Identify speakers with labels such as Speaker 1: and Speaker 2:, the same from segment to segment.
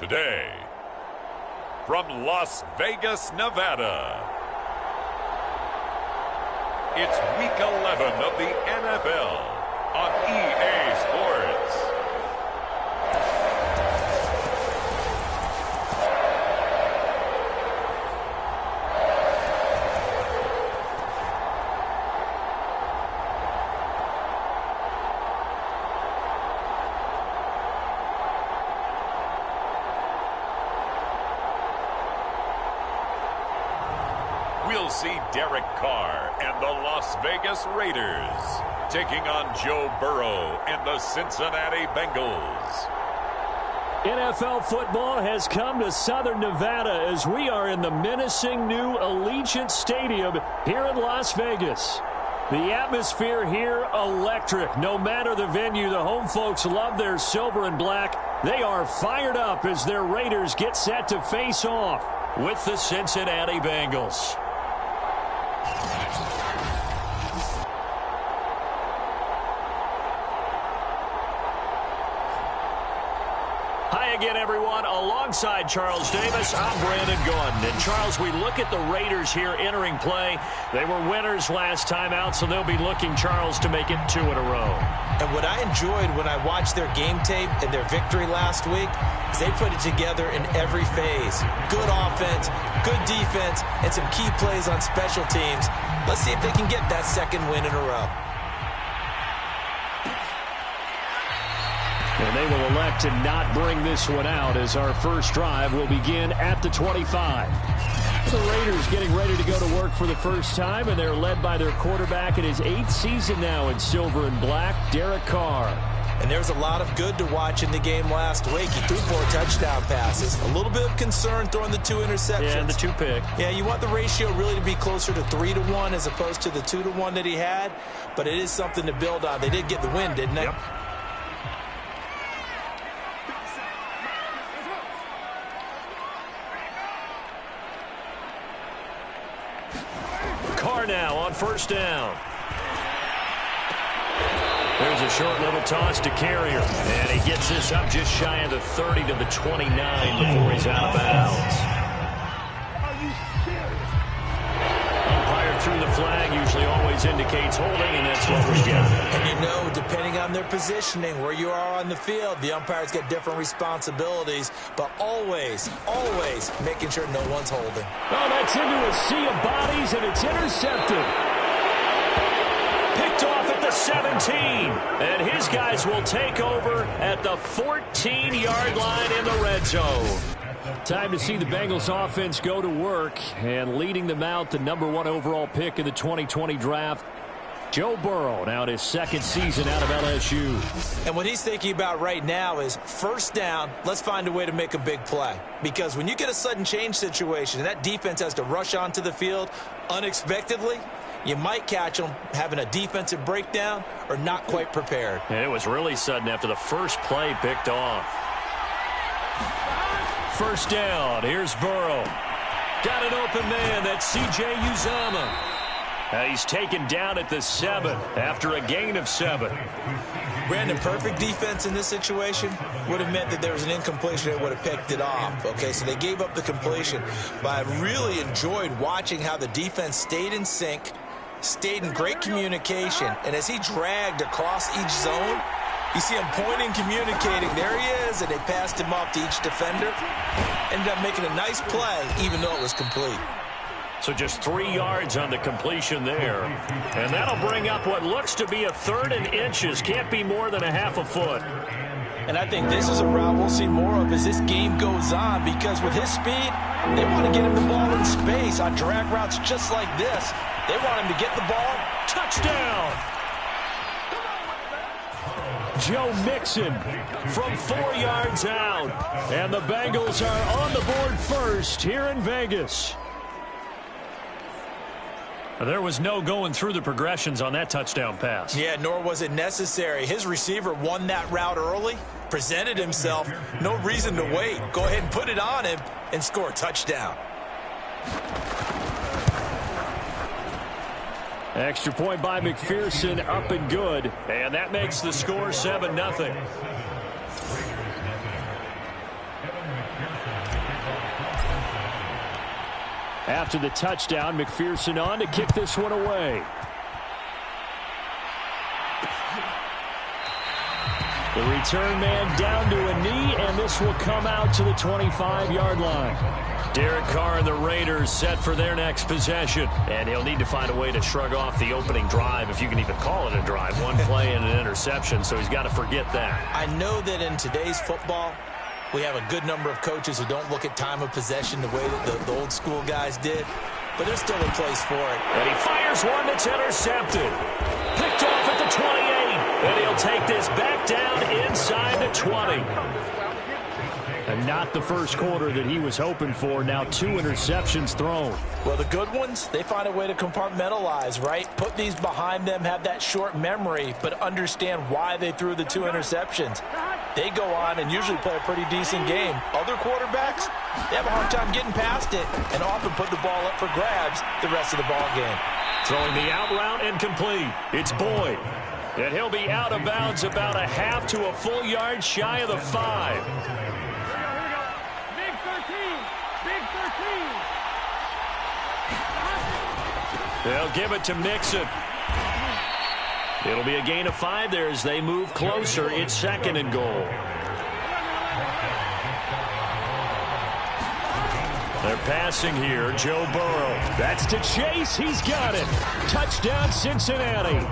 Speaker 1: Today, from Las Vegas, Nevada, it's Week 11 of the NFL on EA Sports. We'll see Derek Carr and the Las Vegas Raiders taking on Joe Burrow and the Cincinnati Bengals.
Speaker 2: NFL football has come to Southern Nevada as we are in the menacing new Allegiant Stadium here in Las Vegas. The atmosphere here, electric. No matter the venue, the home folks love their silver and black. They are fired up as their Raiders get set to face off with the Cincinnati Bengals. Hi again, everyone. Alongside Charles Davis, I'm Brandon Gunn. And Charles, we look at the Raiders here entering play. They were winners last time out, so they'll be looking, Charles, to make it 2 in a row.
Speaker 3: And what I enjoyed when I watched their game tape and their victory last week is they put it together in every phase. Good offense, good defense, and some key plays on special teams. Let's see if they can get that second win in a row.
Speaker 2: And they will elect to not bring this one out as our first drive will begin at the 25. The Raiders getting ready to go to work for the first time, and they're led by their quarterback in his 8th season now in silver and black, Derek Carr.
Speaker 3: And there's a lot of good to watch in the game last week. He threw 4 touchdown passes. A little bit of concern throwing the 2 interceptions.
Speaker 2: Yeah, and the 2 pick.
Speaker 3: Yeah, you want the ratio really to be closer to 3-1 as opposed to the 2-1 that he had. But it is something to build on. They did get the win, didn't they?
Speaker 2: Yep. Carr now on first down. There's a short little toss to Carrier. And he gets this up just shy of the 30 to the 29 before he's out of bounds. Umpire threw the flag, usually always indicates holding, and that's what we get.
Speaker 3: And you know, depending on their positioning, where you are on the field, the umpires get different responsibilities, but always, always making sure no one's holding.
Speaker 2: Oh, that's into a sea of bodies, and it's intercepted. Picked off at the 17, and his guys will take over at the 14-yard line in the red zone. Time to see the Bengals offense go to work, and leading them out, the #1 overall pick in the 2020 draft, Joe Burrow, now in his 2nd season out of LSU.
Speaker 3: And what he's thinking about right now is first down, let's find a way to make a big play. Because when you get a sudden change situation and that defense has to rush onto the field unexpectedly, you might catch them having a defensive breakdown or not quite prepared.
Speaker 2: And it was really sudden after the first play picked off. First down, here's Burrow. Got an open man, that's C.J. Uzomah. He's taken down at the 7 after a gain of 7.
Speaker 3: Brandon, perfect defense in this situation would have meant that there was an incompletion that would have picked it off. Okay, so they gave up the completion. But I really enjoyed watching how the defense stayed in sync, stayed in great communication. And as he dragged across each zone, you see him pointing, communicating. There he is, and they passed him off to each defender. Ended up making a nice play, even though it was complete.
Speaker 2: So just 3 yards on the completion there. And that'll bring up what looks to be a 3rd and inches. Can't be more than a half a foot.
Speaker 3: And I think this is a route we'll see more of as this game goes on, because with his speed, they want to get him the ball in space on drag routes just like this. They want him to get the ball.
Speaker 2: Touchdown! Joe Mixon from 4 yards out. And the Bengals are on the board first here in Vegas. There was no going through the progressions on that touchdown pass.
Speaker 3: Yeah, nor was it necessary. His receiver won that route early, presented himself. No reason to wait. Go ahead and put it on him and score a touchdown.
Speaker 2: Extra point by McPherson, up and good. And that makes the score 7-0. After the touchdown, McPherson on to kick this one away. The return man down to a knee, and this will come out to the 25-yard line. Derek Carr and the Raiders set for their next possession. And he'll need to find a way to shrug off the opening drive, if you can even call it a drive. One play and an interception, so he's got to forget that.
Speaker 3: I know that in today's football, we have a good number of coaches who don't look at time of possession the way that the old school guys did. But there's still a place for it.
Speaker 2: And he fires one that's intercepted. Picked off at the 28. And he'll take this back down inside the 20. And not the first quarter that he was hoping for. Now 2 interceptions thrown.
Speaker 3: Well, the good ones, they find a way to compartmentalize, right? Put these behind them, have that short memory, but understand why they threw the 2 interceptions. They go on and usually play a pretty decent game. Other quarterbacks, they have a hard time getting past it and often put the ball up for grabs the rest of the ball game.
Speaker 2: Throwing the out route incomplete. It's Boyd. And he'll be out of bounds about a half to a full yard shy of the 5.
Speaker 4: Big 13. Big 13.
Speaker 2: They'll give it to Mixon. It'll be a gain of 5 there as they move closer. It's 2nd and goal. They're passing here. Joe Burrow. That's to Chase. He's got it. Touchdown, Cincinnati.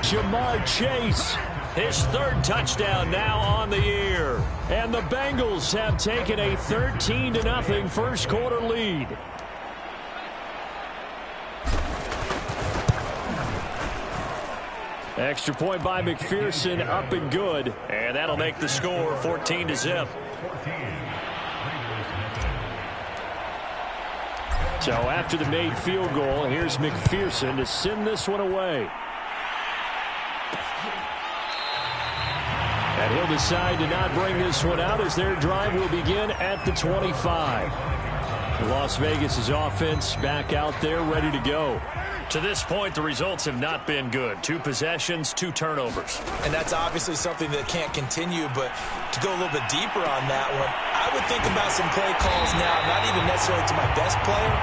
Speaker 2: Jamar Chase. His 3rd touchdown now on the year. And the Bengals have taken a 13-0 first quarter lead. Extra point by McPherson, up and good. And that'll make the score 14-0. So after the made field goal, here's McPherson to send this one away. And he'll decide to not bring this one out as their drive will begin at the 25. Las Vegas' offense back out there ready to go. To this point, the results have not been good. 2 possessions, 2 turnovers.
Speaker 3: And that's obviously something that can't continue, but to go a little bit deeper on that one, I would think about some play calls now, not even necessarily to my best player,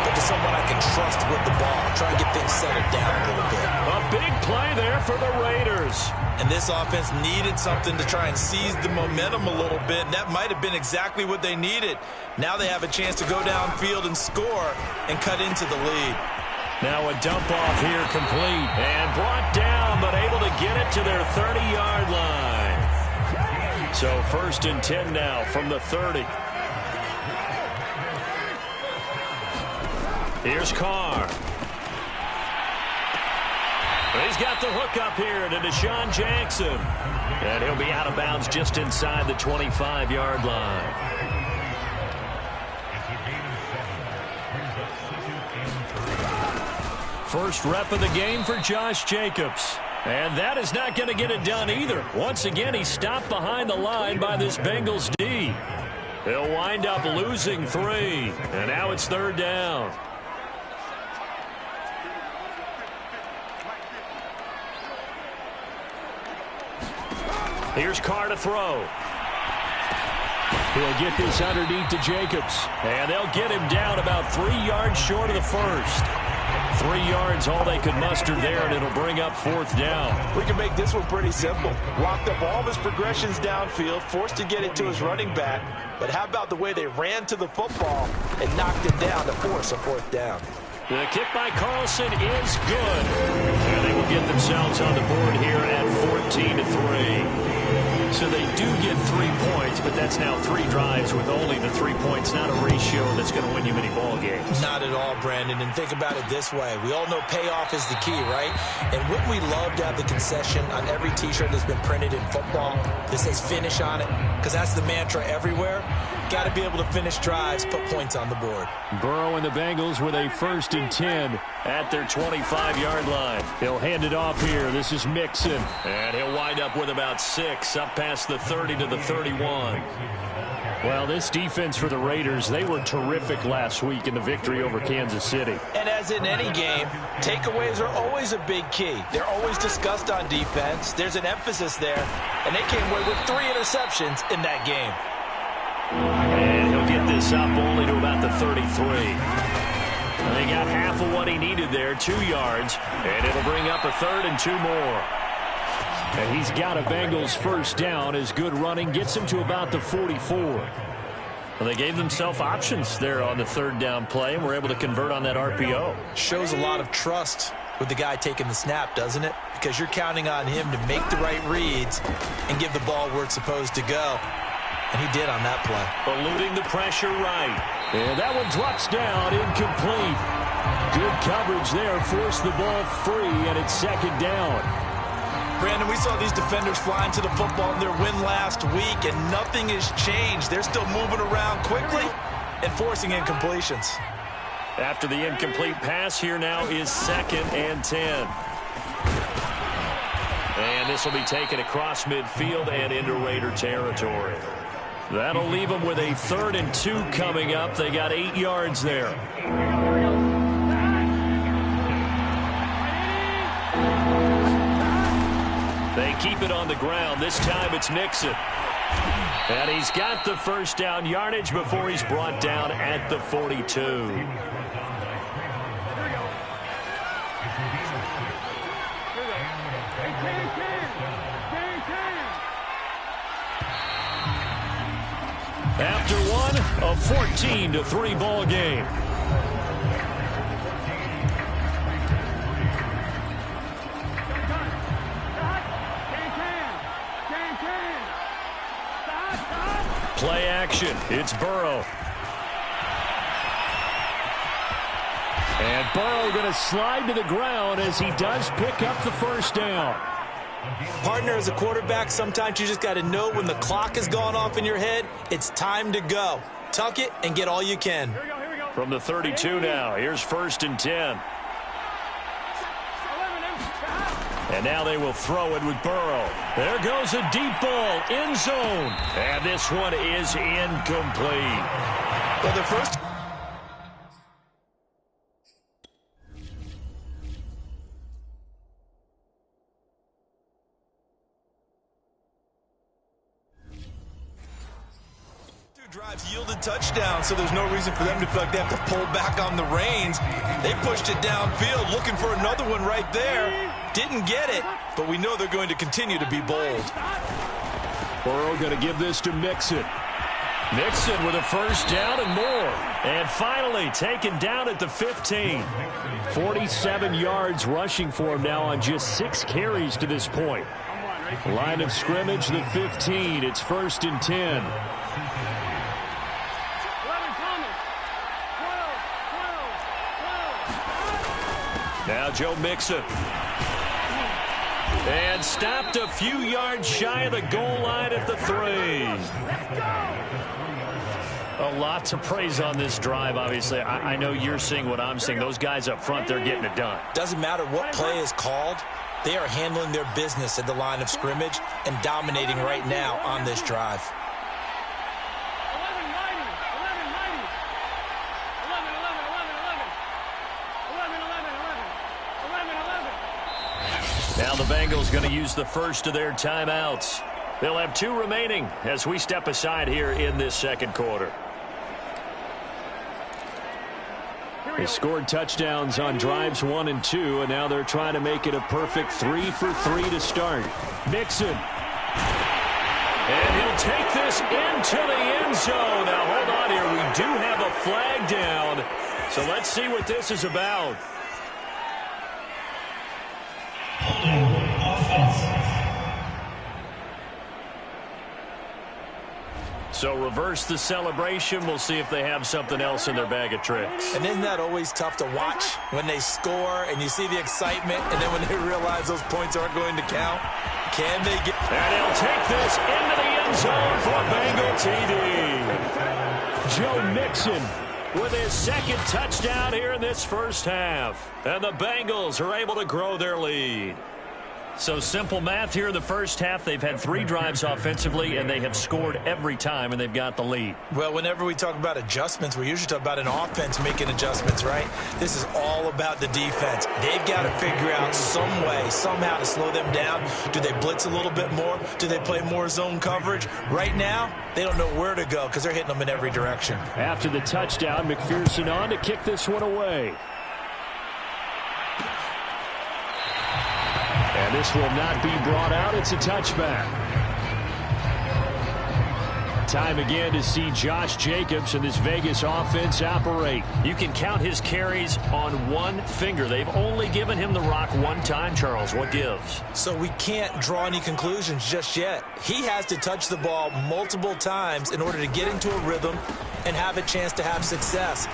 Speaker 3: but to someone I can trust with the ball. Try and get things settled down a little bit.
Speaker 2: A big play there for the Raiders.
Speaker 3: And this offense needed something to try and seize the momentum a little bit, and that might have been exactly what they needed. Now they have a chance to go downfield and score and cut into the lead.
Speaker 2: Now a dump off here complete and brought down, but able to get it to their 30-yard line. So 1st and 10 now from the 30. Here's Carr. He's got the hook up here to Deshaun Jackson. And he'll be out of bounds just inside the 25-yard line. First rep of the game for Josh Jacobs. And that is not going to get it done either. Once again, he's stopped behind the line by this Bengals D. He'll wind up losing 3. And now it's 3rd down. Here's Carr to throw. He'll get this underneath to Jacobs. And they'll get him down about 3 yards short of the first. 3 yards, all they could muster there, and it'll bring up 4th down.
Speaker 3: We can make this one pretty simple. Locked up all of his progressions downfield, forced to get it to his running back. But how about the way they ran to the football and knocked it down to force a 4th down?
Speaker 2: The kick by Carlson is good. And they will get themselves on the board here at 14-3. So they do get 3 points, but that's now 3 drives with only the 3 points. Not a ratio that's going to win you many ball games.
Speaker 3: Not at all, Brandon. And think about it this way. We all know payoff is the key, right? And wouldn't we love to have the concession on every T-shirt that's been printed in football that says finish on it? Because that's the mantra everywhere. Got to be able to finish drives, put points on the board.
Speaker 2: Burrow and the Bengals with a 1st and 10 at their 25-yard line. He'll hand it off here. This is Mixon. And he'll wind up with about 6 up past the 30 to the 31. Well, this defense for the Raiders, they were terrific last week in the victory over Kansas City.
Speaker 3: And as in any game, takeaways are always a big key. They're always discussed on defense. There's an emphasis there. And they came away with 3 interceptions in that game.
Speaker 2: And he'll get this this up only to about the 33. And they got half of what he needed there, 2 yards, and it'll bring up a 3rd and 2 more. And he's got a Bengals first down as good running gets him to about the 44. Well, they gave themselves options there on the 3rd down play and were able to convert on that RPO.
Speaker 3: Shows a lot of trust with the guy taking the snap, doesn't it? Because you're counting on him to make the right reads and give the ball where it's supposed to go. And he did on that play.
Speaker 2: Eluding the pressure right. And that one drops down, incomplete. Good coverage there, forced the ball free, and it's 2nd down.
Speaker 3: Brandon, we saw these defenders flying to the football in their win last week, and nothing has changed. They're still moving around quickly and forcing incompletions.
Speaker 2: After the incomplete pass, here now is 2nd and 10. And this will be taken across midfield and into Raider territory. That'll leave them with a 3rd and 2 coming up. They got 8 yards there. They keep it on the ground. This time it's Nixon. And he's got the first down yardage before he's brought down at the 42. After one, a 14-3 ball game. Play action. It's Burrow. And Burrow going to slide to the ground as he does pick up the first down.
Speaker 3: Partner, as a quarterback, sometimes you just got to know when the clock has gone off in your head, it's time to go. Tuck it and get all you can.
Speaker 2: From the 32 now, here's 1st and 10. And now they will throw it with Burrow. There goes a deep ball, end zone. And this one is incomplete.
Speaker 3: Well, the first... drives yielded touchdowns, so there's no reason for them to feel like they have to pull back on the reins. They pushed it downfield, looking for another one right there. Didn't get it, but we know they're going to continue to be bold.
Speaker 2: Burrow going to give this to Mixon. Mixon with a first down and more. And finally taken down at the 15. 47 yards rushing for him now on just 6 carries to this point. Line of scrimmage, the 15. It's 1st and 10. Now Joe Mixon. And stopped a few yards shy of the goal line at the 3. A lot to praise on this drive, obviously. I know you're seeing what I'm seeing. Those guys up front, they're getting it done.
Speaker 3: Doesn't matter what play is called. They are handling their business at the line of scrimmage and dominating right now on this drive.
Speaker 2: Now the Bengals going to use the first of their timeouts. They'll have 2 remaining as we step aside here in this 2nd quarter. They scored touchdowns on drives 1 and 2, and now they're trying to make it a perfect 3 for 3 to start. Mixon. And he'll take this into the end zone. Now hold on here. We do have a flag down. So let's see what this is about. So reverse the celebration. We'll see if they have something else in their bag of tricks.
Speaker 3: And isn't that always tough to watch when they score and you see the excitement, and then when they realize those points aren't going to count? Can they get...
Speaker 2: And he'll take this into the end zone for Bengal TD. Joe Mixon with his 2nd touchdown here in this first half. And the Bengals are able to grow their lead. So simple math here in the first half. They've had 3 drives offensively, and they have scored every time, and they've got the lead.
Speaker 3: Well, whenever we talk about adjustments, we usually talk about an offense making adjustments, right? This is all about the defense. They've got to figure out some way, somehow to slow them down. Do they blitz a little bit more? Do they play more zone coverage? Right now, they don't know where to go because they're hitting them in every direction.
Speaker 2: After the touchdown, McPherson on to kick this one away. And this will not be brought out. It's a touchback. Time again to see Josh Jacobs and this Vegas offense operate. You can count his carries on one finger. They've only given him the rock one time, Charles. What gives?
Speaker 3: So we can't draw any conclusions just yet. He has to touch the ball multiple times in order to get into a rhythm and have a chance to have success.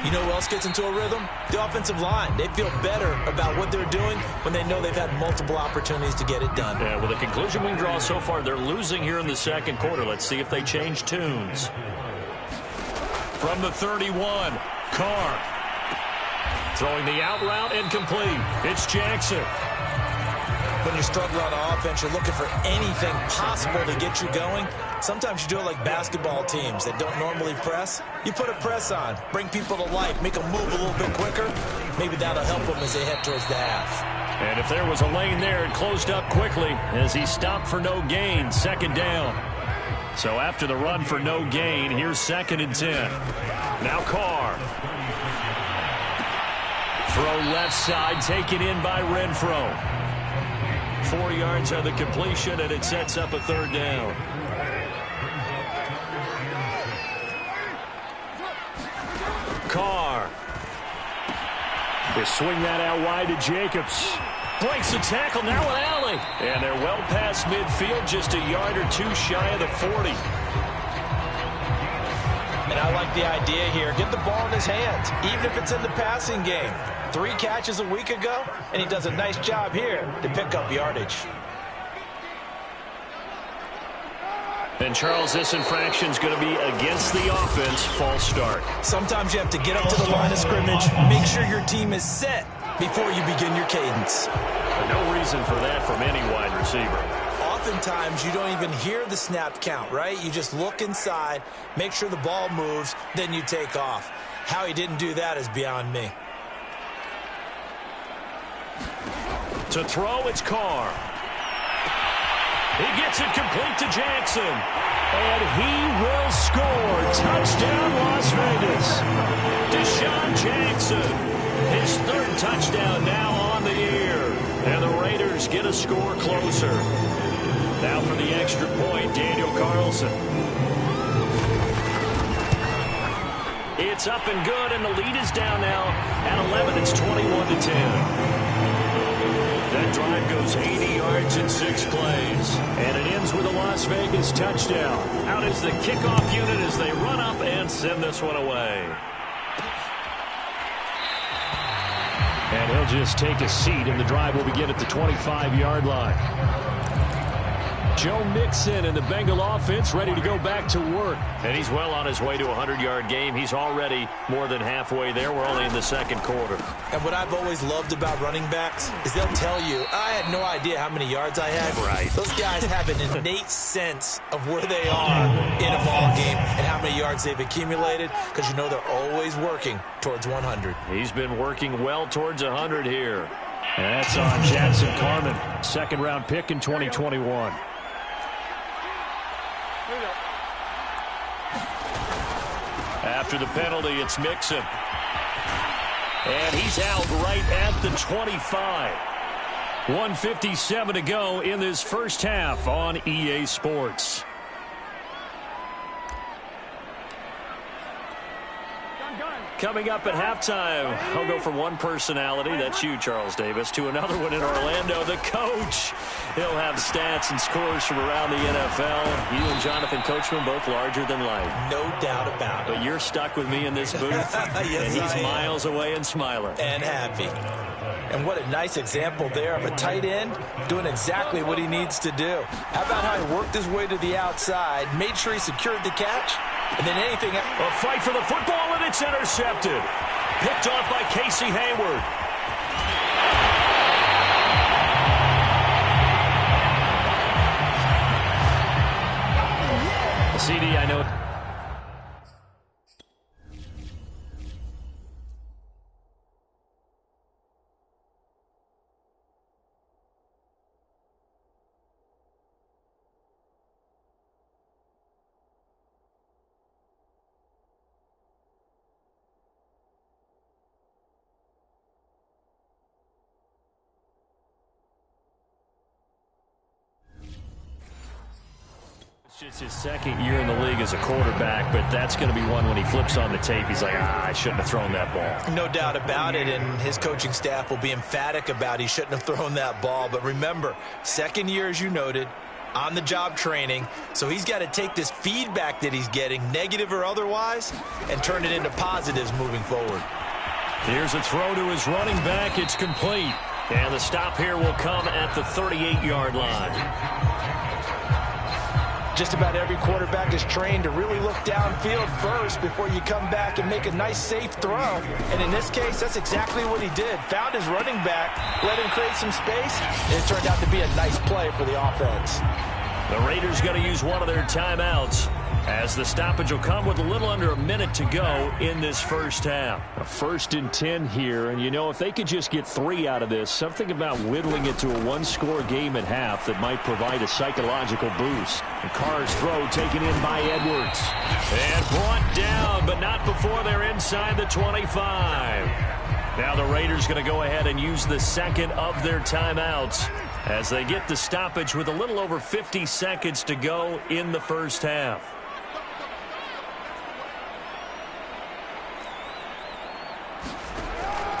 Speaker 3: You know who else gets into a rhythm? The offensive line. They feel better about what they're doing when they know they've had multiple opportunities to get it done.
Speaker 2: Yeah, well, the conclusion we can draw so far, they're losing here in the second quarter. Let's see if they change tunes. From the 31, Carr. Throwing the out route and complete. It's Jackson.
Speaker 3: When you're struggling on offense, you're looking for anything possible to get you going. Sometimes you do it like basketball teams that don't normally press. You put a press on, bring people to life, make them move a little bit quicker. Maybe that'll help them as they head towards the half.
Speaker 2: And if there was a lane there, it closed up quickly as he stopped for no gain, second down. So after the run for no gain, here's 2nd and 10. Now Carr. Throw left side, taken in by Renfro. 4 yards on the completion, and it sets up a 3rd down. Carr. They swing that out wide to Jacobs. Breaks the tackle, now an alley. And they're well past midfield, just a yard or 2 shy of the 40.
Speaker 3: And I like the idea here. Get the ball in his hands, even if it's in the passing game. 3 catches a week ago, and he does a nice job here to pick up yardage.
Speaker 2: And, Charles, this infraction's going to be against the offense. False start.
Speaker 3: Sometimes you have to get up to the line of scrimmage, make sure your team is set before you begin your cadence.
Speaker 2: No reason for that from any wide receiver.
Speaker 3: Oftentimes, you don't even hear the snap count, right? You just look inside, make sure the ball moves, then you take off. How he didn't do that is beyond me.
Speaker 2: To throw, it's Carr. He gets it complete to Jackson. And he will score. Touchdown, Las Vegas. Deshaun Jackson. His 3rd touchdown now on the year. And the Raiders get a score closer. Now for the extra point, Daniel Carlson. It's up and good, and the lead is down now at 11. It's 21-10. That drive goes 80 yards in 6 plays. And it ends with a Las Vegas touchdown. Out is the kickoff unit as they run up and send this one away. And he'll just take a seat, and the drive will begin at the 25-yard line. Joe Mixon and the Bengal offense ready to go back to work. And he's well on his way to a 100-yard game. He's already more than halfway there. We're only in the second quarter.
Speaker 3: And what I've always loved about running backs is they'll tell you, I had no idea how many yards I had.
Speaker 2: Right.
Speaker 3: Those guys have an innate sense of where they are in a ball game and how many yards they've accumulated, because you know they're always working towards 100. He's
Speaker 2: been working well towards 100 here. And that's on Jackson Carman, 2nd-round pick in 2021. After the penalty, it's Mixon. And he's out right at the 25. 1:57 to go in this first half on EA Sports. Coming up at halftime, I'll go from one personality, that's you, Charles Davis, to another one in Orlando, the coach. He'll have stats and scores from around the NFL. You and Jonathan Coachman both larger than life.
Speaker 3: No doubt about it.
Speaker 2: But you're stuck with me in this booth,
Speaker 3: yes,
Speaker 2: and he's miles away and smiling.
Speaker 3: And happy. And what a nice example there of a tight end doing exactly what he needs to do. How about how he worked his way to the outside, made sure he secured the catch, and then anything...
Speaker 2: A fight for the football, and it's intercepted. Picked off by Casey Hayward. CD, I know. It's his second year in the league as a quarterback, but that's going to be one when he flips on the tape. He's like, I shouldn't have thrown that ball.
Speaker 3: No doubt about it, and his coaching staff will be emphatic about he shouldn't have thrown that ball. But remember, second year, as you noted, on-the-job training, so he's got to take this feedback that he's getting, negative or otherwise, and turn it into positives moving forward.
Speaker 2: Here's a throw to his running back. It's complete. And the stop here will come at the 38-yard line.
Speaker 3: Just about every quarterback is trained to really look downfield first before you come back and make a nice, safe throw. And in this case, that's exactly what he did. Found his running back, let him create some space, and it turned out to be a nice play for the offense.
Speaker 2: The Raiders going to use one of their timeouts as the stoppage will come with a little under a minute to go in this first half. A 1st and 10 here, and you know, if they could just get 3 out of this, something about whittling it to a one-score game at half that might provide a psychological boost. And Carr's throw taken in by Edwards. And brought down, but not before they're inside the 25. Now the Raiders going to go ahead and use the second of their timeouts as they get the stoppage with a little over 50 seconds to go in the first half.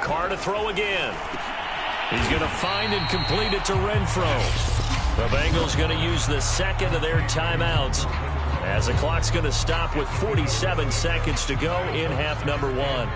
Speaker 2: Carr to throw again. He's going to find and complete it to Renfro. The Bengals going to use the second of their timeouts as the clock's going to stop with 47 seconds to go in half number 1.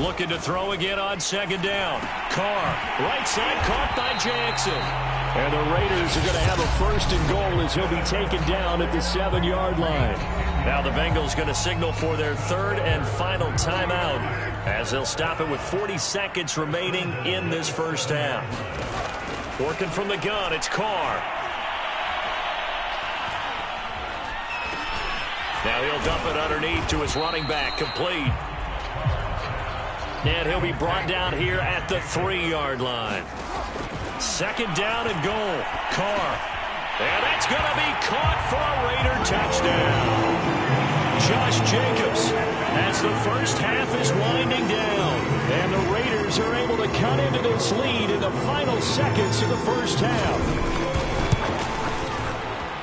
Speaker 2: Looking to throw again on second down. Carr, right side, caught by Jackson. And the Raiders are going to have a 1st and goal as he'll be taken down at the 7-yard line. Now the Bengals going to signal for their 3rd and final timeout as they'll stop it with 40 seconds remaining in this first half. Working from the gun, it's Carr. Now he'll dump it underneath to his running back, complete. And he'll be brought down here at the 3-yard line. 2nd down and goal. Carr. And that's going to be caught for a Raider touchdown. Josh Jacobs as the first half is winding down. And the Raiders are able to cut into this lead in the final seconds of the first half.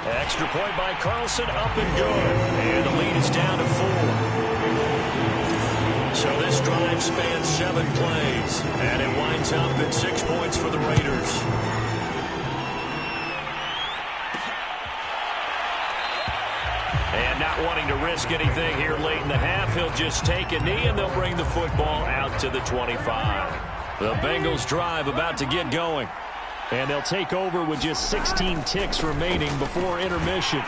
Speaker 2: Extra point by Carlson, up and good. And the lead is down to 4. So this drive spans 7 plays, and it winds up at 6 points for the Raiders. And not wanting to risk anything here late in the half, he'll just take a knee, and they'll bring the football out to the 25. The Bengals drive about to get going, and they'll take over with just 16 ticks remaining before intermission.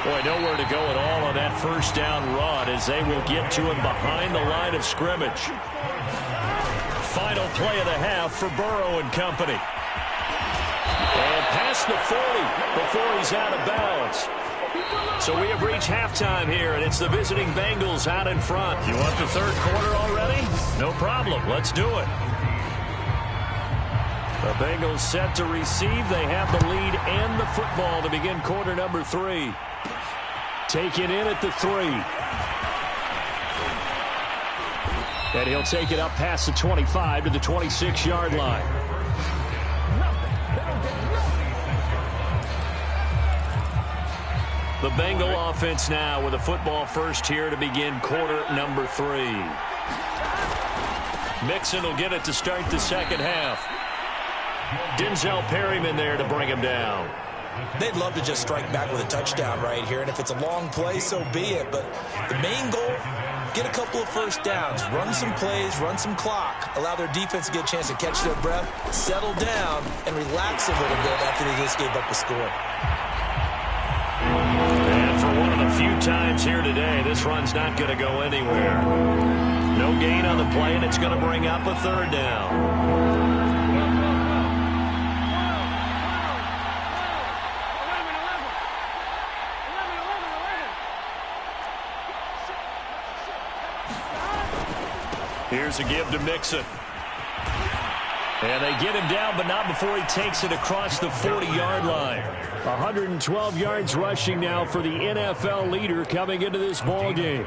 Speaker 2: Boy, nowhere to go at all on that first down run as they will get to him behind the line of scrimmage. Final play of the half for Burrow and company. And past the 40 before he's out of bounds. So we have reached halftime here, and it's the visiting Bengals out in front. You want the 3rd quarter already? No problem. Let's do it. The Bengals set to receive. They have the lead and the football to begin quarter number 3. Taken in at the 3. And he'll take it up past the 25 to the 26-yard line. The Bengal offense now with a football first here to begin quarter number 3. Mixon will get it to start the second half. Denzel Perryman there to bring him down.
Speaker 3: They'd love to just strike back with a touchdown right here, and if it's a long play, so be it. But the main goal, get a couple of first downs, run some plays, run some clock, allow their defense to get a chance to catch their breath, settle down, and relax a little bit after they just gave up the score.
Speaker 2: And for one of the few times here today, this run's not going to go anywhere. No gain on the play, and it's going to bring up a third down. Here's a give to Mixon. And they get him down, but not before he takes it across the 40-yard line. 112 yards rushing now for the NFL leader coming into this ball game.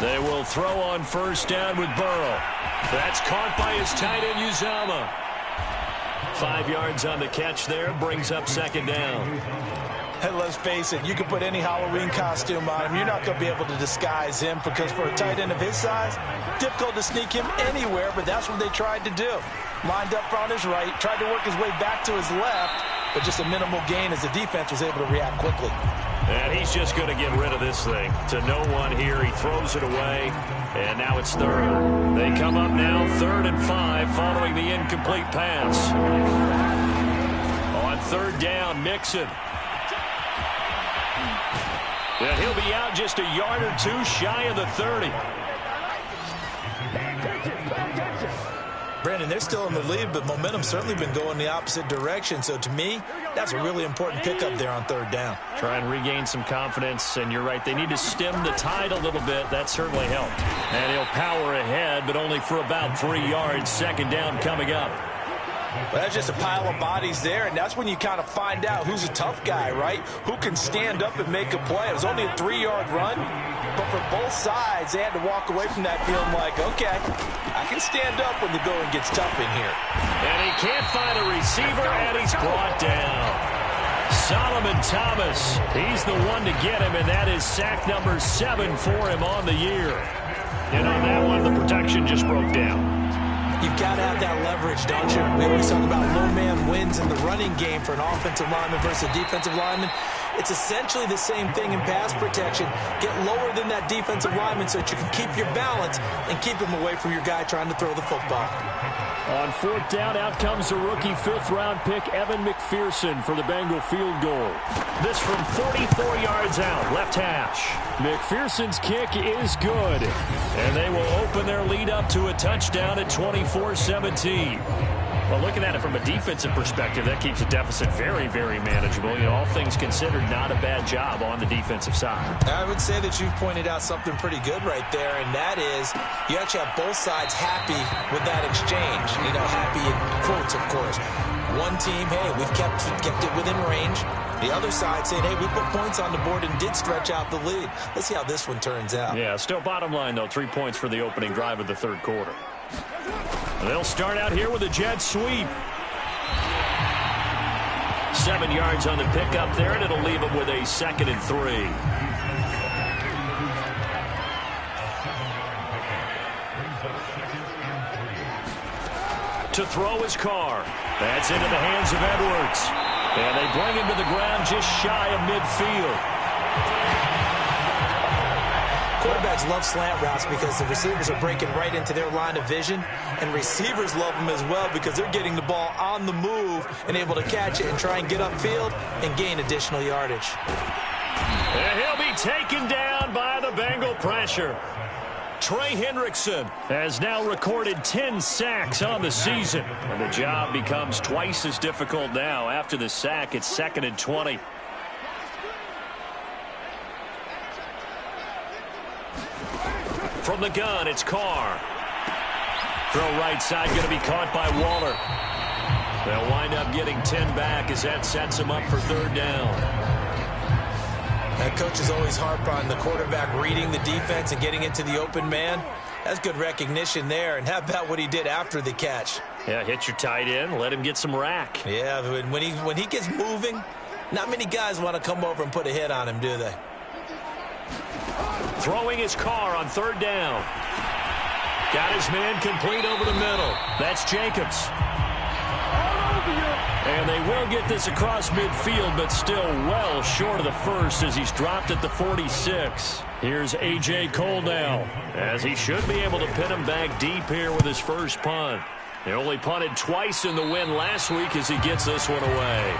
Speaker 2: They will throw on first down with Burrow. That's caught by his tight end, Uzomah. 5 yards on the catch there, brings up second down.
Speaker 3: And let's face it, you can put any Halloween costume on him. You're not going to be able to disguise him because for a tight end of his size, difficult to sneak him anywhere, but that's what they tried to do. Lined up on his right, tried to work his way back to his left, but just a minimal gain as the defense was able to react quickly.
Speaker 2: And he's just going to get rid of this thing to no one here. He throws it away, and now it's third. They come up now 3rd and 5 following the incomplete pass. On third down, Mixon. And he'll be out just a yard or two shy of the 30.
Speaker 3: Brandon, they're still in the lead, but momentum's certainly been going the opposite direction. So to me, that's a really important pickup there on third down.
Speaker 2: Try and regain some confidence, and you're right. They need to stem the tide a little bit. That certainly helped. And he'll power ahead, but only for about 3 yards. Second down coming up.
Speaker 3: Well, that's just a pile of bodies there, and that's when you kind of find out who's a tough guy, right? Who can stand up and make a play. It was only a 3-yard run, but for both sides, they had to walk away from that feeling like, okay, I can stand up when the going gets tough in here.
Speaker 2: And he can't find a receiver, and he's brought down. Solomon Thomas, he's the one to get him, and that is sack number 7 for him on the year. And on that one, the protection just broke down.
Speaker 3: You've got to have that leverage, don't you? We always talk about low man wins in the running game for an offensive lineman versus a defensive lineman. It's essentially the same thing in pass protection. Get lower than that defensive lineman so that you can keep your balance and keep him away from your guy trying to throw the football.
Speaker 2: On fourth down, out comes the rookie 5th-round pick, Evan McPherson, for the Bengal field goal. This from 44 yards out, left hash. McPherson's kick is good, and they will open their lead up to a touchdown at 24-17. Well, looking at it from a defensive perspective, that keeps the deficit very, very manageable. You know, all things considered, not a bad job on the defensive side.
Speaker 3: I would say that you've pointed out something pretty good right there, and that is you actually have both sides happy with that exchange. You know, happy in quotes, of course. One team, hey, we've kept it within range. The other side saying, hey, we put points on the board and did stretch out the lead. Let's see how this one turns out.
Speaker 2: Yeah, still bottom line, though, 3 points for the opening drive of the third quarter. They'll start out here with a jet sweep. 7 yards on the pickup there, and it'll leave them with a 2nd and 3. To throw his car. That's into the hands of Edwards. And they bring him to the ground just shy of midfield.
Speaker 3: Quarterbacks love slant routes because the receivers are breaking right into their line of vision, and receivers love them as well because they're getting the ball on the move and able to catch it and try and get upfield and gain additional yardage.
Speaker 2: And he'll be taken down by the Bengal pressure. Trey Hendrickson has now recorded 10 sacks on the season, and the job becomes twice as difficult now. After the sack, it's 2nd and 20. From the gun, it's Carr. Throw right side, going to be caught by Waller. They'll wind up getting 10 back as that sets them up for third down.
Speaker 3: That coach is always harp on the quarterback reading the defense and getting into the open man. That's good recognition there. And how about what he did after the catch?
Speaker 2: Yeah, hit your tight end, let him get some rack.
Speaker 3: Yeah, when he gets moving, not many guys want to come over and put a hit on him, do they?
Speaker 2: Throwing his car on third down. Got his man complete over the middle. That's Jacobs. And they will get this across midfield, but still well short of the first as he's dropped at the 46. Here's A.J. Cole now, as he should be able to pin him back deep here with his first punt. He only punted twice in the win last week as he gets this one away.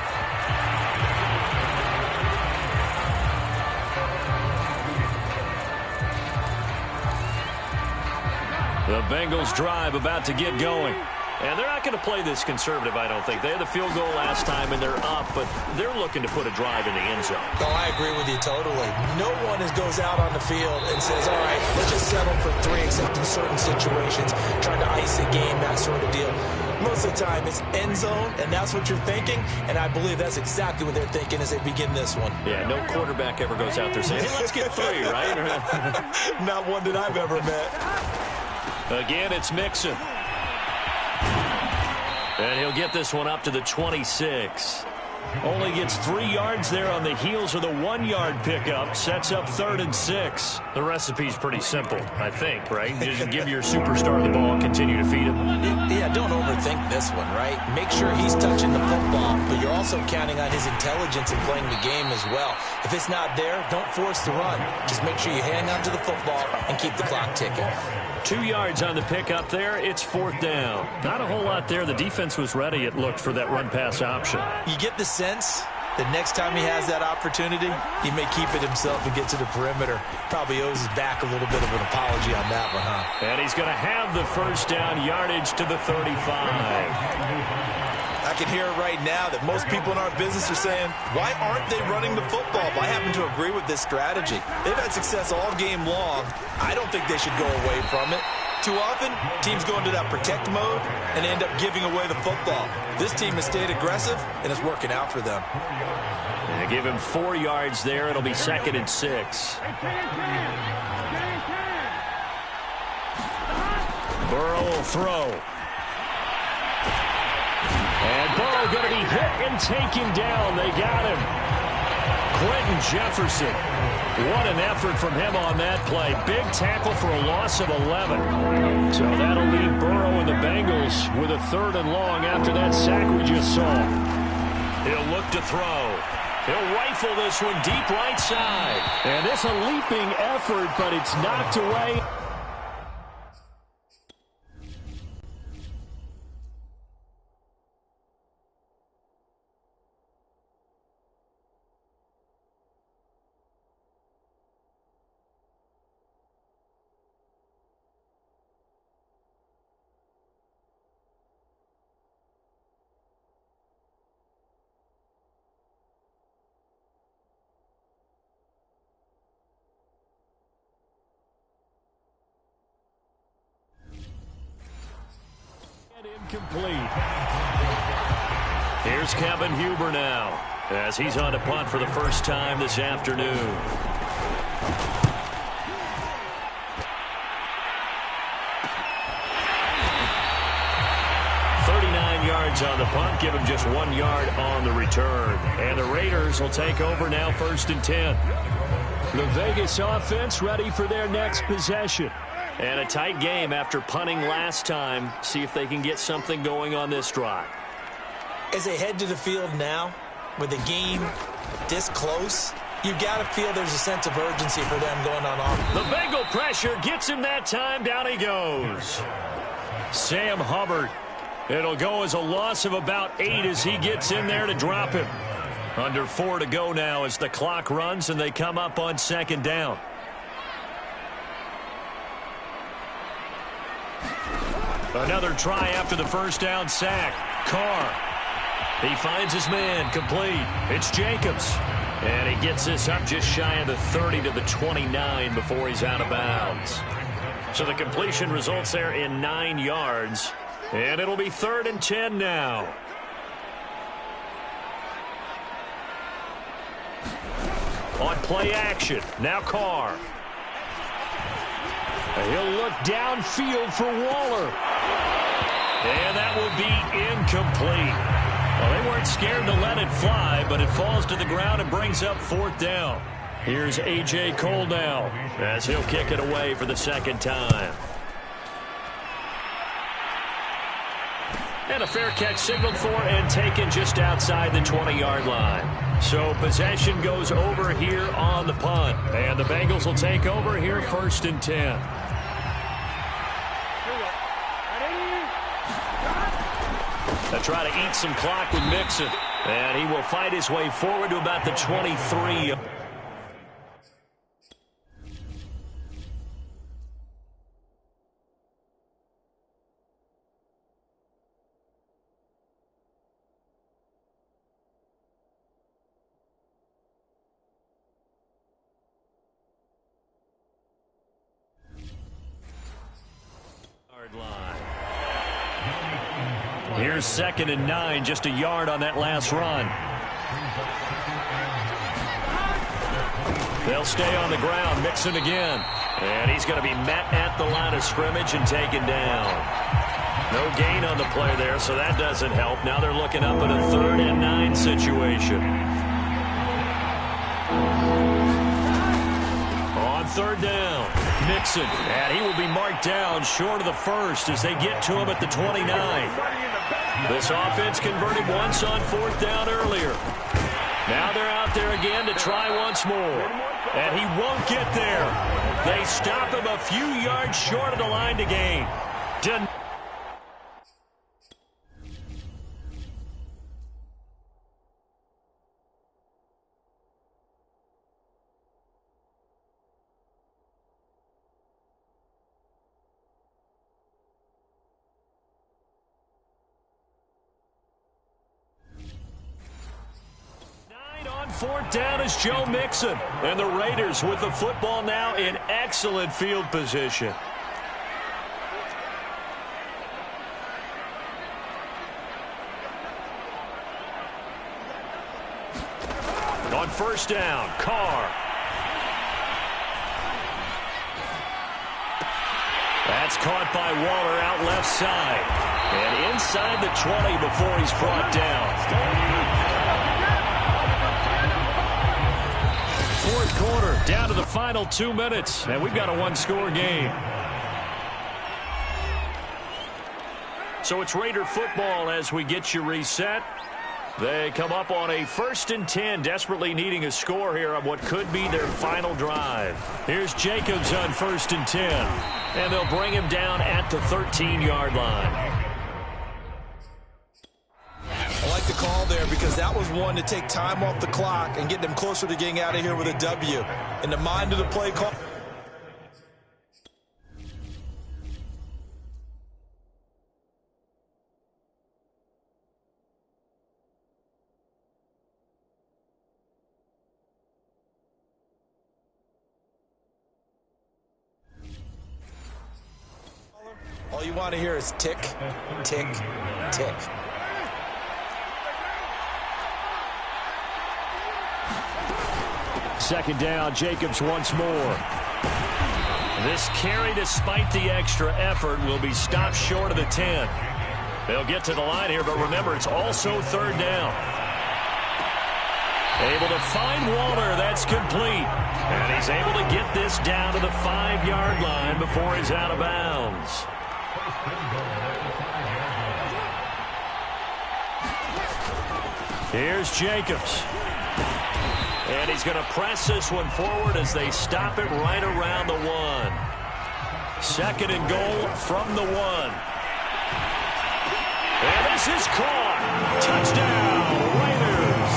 Speaker 2: The Bengals drive about to get going. And they're not going to play this conservative, I don't think. They had the field goal last time, and they're up, but they're looking to put a drive in the end zone.
Speaker 3: Oh, I agree with you totally. No one goes out on the field and says, all right, let's just settle for 3, except in certain situations, trying to ice a game, that sort of deal. Most of the time, it's end zone, and that's what you're thinking, and I believe that's exactly what they're thinking as they begin this one.
Speaker 2: Yeah, no quarterback ever goes out there saying, hey, let's get 3, right?
Speaker 3: Not one that I've ever met.
Speaker 2: Again, it's Mixon. And he'll get this one up to the 26. Only gets 3 yards there on the heels of the 1-yard pickup. Sets up 3rd and 6. The recipe's pretty simple, I think, right? Just give your superstar the ball and continue to feed him.
Speaker 3: Yeah, don't overthink this one, right? Make sure he's touching the football, but you're also counting on his intelligence in playing the game as well. If it's not there, don't force the run. Just make sure you hang on to the football and keep the clock ticking.
Speaker 2: 2 yards on the pickup there. It's 4th down. Not a whole lot there. The defense was ready, it looked, for that run-pass option.
Speaker 3: You get the sense that next time he has that opportunity, he may keep it himself and get to the perimeter. Probably owes his back a little bit of an apology on that one, huh?
Speaker 2: And he's going to have the first down yardage to the 35.
Speaker 3: I can hear it right now that most people in our business are saying, why aren't they running the football? But I happen to agree with this strategy. They've had success all game long. I don't think they should go away from it. Too often, teams go into that protect mode and end up giving away the football. This team has stayed aggressive, and it's working out for them.
Speaker 2: They give him 4 yards there. It'll be 2nd and 6. Burrow will throw. And Burrow going to be hit and taken down. They got him. Quentin Jefferson. What an effort from him on that play. Big tackle for a loss of 11. So that'll leave Burrow and the Bengals with a 3rd and long after that sack we just saw. He'll look to throw. He'll rifle this one deep right side. And it's a leaping effort, but it's knocked away. Incomplete. Here's Kevin Huber now as he's on to punt for the first time this afternoon. 39 yards on the punt, give him just 1 yard on the return. And the Raiders will take over now, 1st and 10. The Vegas offense ready for their next possession. And a tight game after punting last time. See if they can get something going on this drive.
Speaker 3: As they head to the field now, with the game this close, you've got to feel there's a sense of urgency for them going on offense.
Speaker 2: The Bengal pressure gets him that time. Down he goes. Sam Hubbard. It'll go as a loss of about 8 as he gets in there to drop him. Under 4 to go now as the clock runs and they come up on 2nd down. Another try after the first down sack. Carr. He finds his man complete. It's Jacobs. And he gets this up just shy of the 30 to the 29 before he's out of bounds. So the completion results there in 9 yards. And it'll be 3rd and 10 now. On play action. Now Carr. He'll look downfield for Waller. And that will be incomplete. Well, they weren't scared to let it fly, but it falls to the ground and brings up 4th down. Here's A.J. Cole now as he'll kick it away for the 2nd time. And a fair catch signaled for and taken just outside the 20-yard line. So possession goes over here on the punt. And the Bengals will take over here 1st and 10. They'll try to eat some clock with Mixon. And he will fight his way forward to about the 23. Here's 2nd and 9, just a yard on that last run. They'll stay on the ground, Mixon again. And he's going to be met at the line of scrimmage and taken down. No gain on the play there, so that doesn't help. Now they're looking up at a 3rd and 9 situation. On 3rd down, Mixon. And he will be marked down short of the first as they get to him at the 29. This offense converted once on 4th down earlier. Now they're out there again to try once more. And he won't get there. They stop him a few yards short of the line to gain. 4th down is Joe Mixon. And the Raiders with the football now in excellent field position. On 1st down, Carr. That's caught by Waller out left side. And inside the 20 before he's brought down. 4th quarter, down to the final 2 minutes, and we've got a 1-score game. So it's Raider football as we get you reset. They come up on a 1st and 10, desperately needing a score here on what could be their final drive. Here's Jacobs on 1st and 10, and they'll bring him down at the 13-yard line.
Speaker 3: I like the call there because that was one to take time off the clock and get them closer to getting out of here with a W. In the mind of the play call. All you want to hear is tick, tick, tick.
Speaker 2: Second down, Jacobs once more. This carry, despite the extra effort, will be stopped short of the 10. They'll get to the line here, but remember, it's also 3rd down. Able to find Waller. That's complete. And he's able to get this down to the 5-yard line before he's out of bounds. Here's Jacobs. And he's going to press this one forward as they stop it right around the 1. 2nd and goal from the 1. And this is caught. Touchdown, Raiders.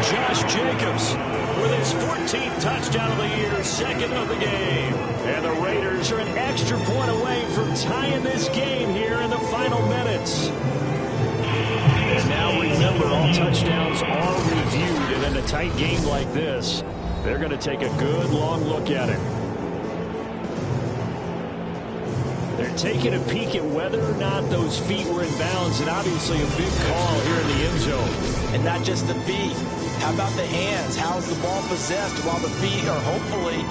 Speaker 2: Josh Jacobs with his 14th touchdown of the year, 2nd of the game. And the Raiders are an extra point away from tying this game here in the final minutes. And now remember, all touchdowns are reviewed, and in a tight game like this, they're going to take a good long look at it. They're taking a peek at whether or not those feet were in bounds, and obviously a big call here in the end zone.
Speaker 3: And not just the feet. How about the hands? How is the ball possessed while the feet are hopefully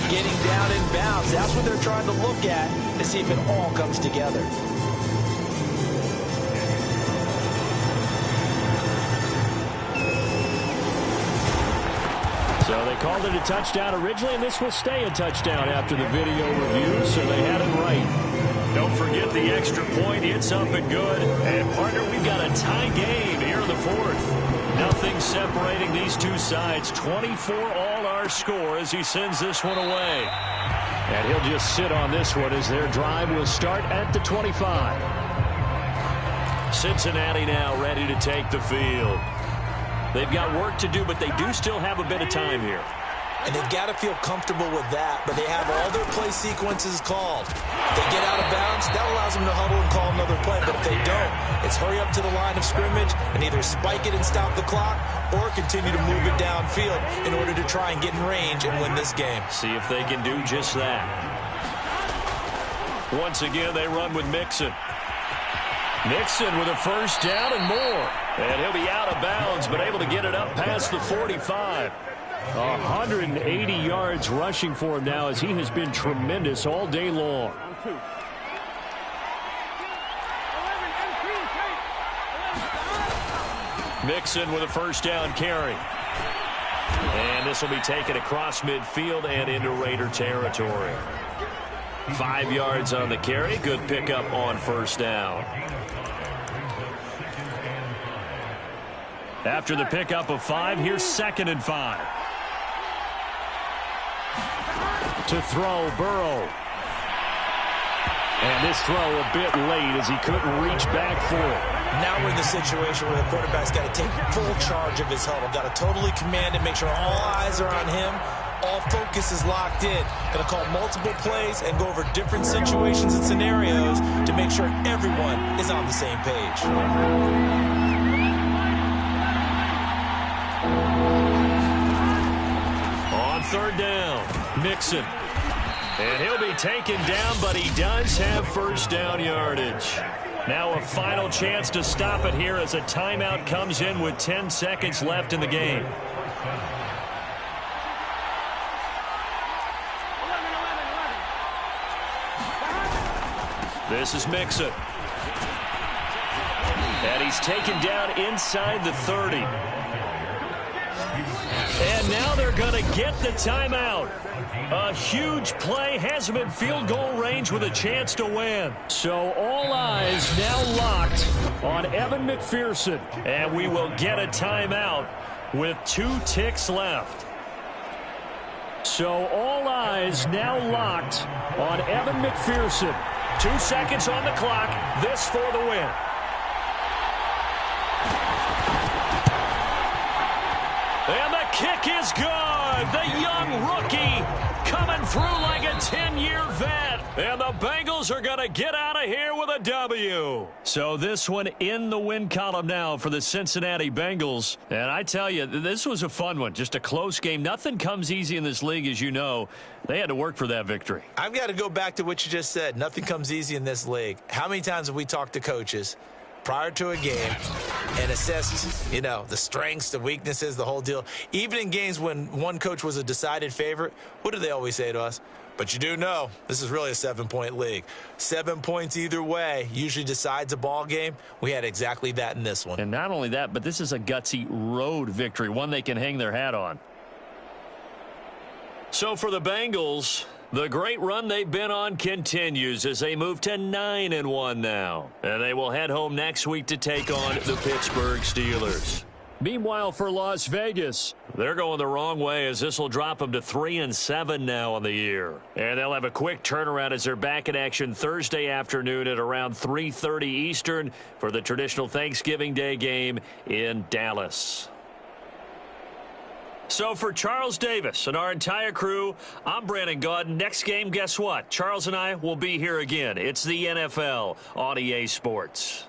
Speaker 3: getting down in bounds? That's what they're trying to look at to see if it all comes together.
Speaker 2: So they called it a touchdown originally, and this will stay a touchdown after the video review, so they had it right. Don't forget the extra point. It's up and good. And, partner, we've got a tie game here in the 4th. Nothing separating these two sides. 24 all our score as he sends this one away. And he'll just sit on this one as their drive will start at the 25. Cincinnati now ready to take the field. They've got work to do, but they do still have a bit of time here.
Speaker 3: And they've got to feel comfortable with that, but they have all their play sequences called. If they get out of bounds, that allows them to huddle and call another play. But if they don't, it's hurry up to the line of scrimmage and either spike it and stop the clock or continue to move it downfield in order to try and get in range and win this game.
Speaker 2: See if they can do just that. Once again, they run with Mixon. Mixon with a first down and more. And he'll be out of bounds, but able to get it up past the 45. 180 yards rushing for him now as he has been tremendous all day long. Mixon with a first down carry. And this will be taken across midfield and into Raider territory. 5 yards on the carry. Good pickup on first down. After the pickup of 5, here's 2nd and 5. To throw, Burrow. And this throw a bit late as he couldn't reach back for it.
Speaker 3: Now we're in the situation where the quarterback's got to take full charge of his huddle. Got to totally command it, make sure all eyes are on him. All focus is locked in. Going to call multiple plays and go over different situations and scenarios to make sure everyone is on the same page.
Speaker 2: On 3rd down, Mixon. And he'll be taken down, but he does have first down yardage. Now a final chance to stop it here as a timeout comes in with 10 seconds left in the game. This is Mixon. And he's taken down inside the 30. And now they're going to get the timeout. A huge play has him in field goal range with a chance to win. So all eyes now locked on Evan McPherson. And we will get a timeout with 2 ticks left. So all eyes now locked on Evan McPherson. 2 seconds on the clock. This for the win. And the kick is good. The young rookie coming through like a 10-year vet. And the Bengals are going to get out of here with a W. So this one in the win column now for the Cincinnati Bengals. And I tell you, this was a fun one. Just a close game. Nothing comes easy in this league, as you know. They had to work for that victory.
Speaker 3: I've got to go back to what you just said. Nothing comes easy in this league. How many times have we talked to coaches prior to a game and assessed, the strengths, the weaknesses, the whole deal? Even in games when one coach was a decided favorite, what do they always say to us? But you do know this is really a 7-point league. 7 points either way usually decides a ball game. We had exactly that in this one.
Speaker 2: And not only that, but this is a gutsy road victory, one they can hang their hat on. So for the Bengals, the great run they've been on continues as they move to 9-1 now. And they will head home next week to take on the Pittsburgh Steelers. Meanwhile, for Las Vegas, they're going the wrong way as this will drop them to 3-7 now on the year. And they'll have a quick turnaround as they're back in action Thursday afternoon at around 3:30 Eastern for the traditional Thanksgiving Day game in Dallas. So for Charles Davis and our entire crew, I'm Brandon Gaudin. Next game, guess what? Charles and I will be here again. It's the NFL on EA Sports.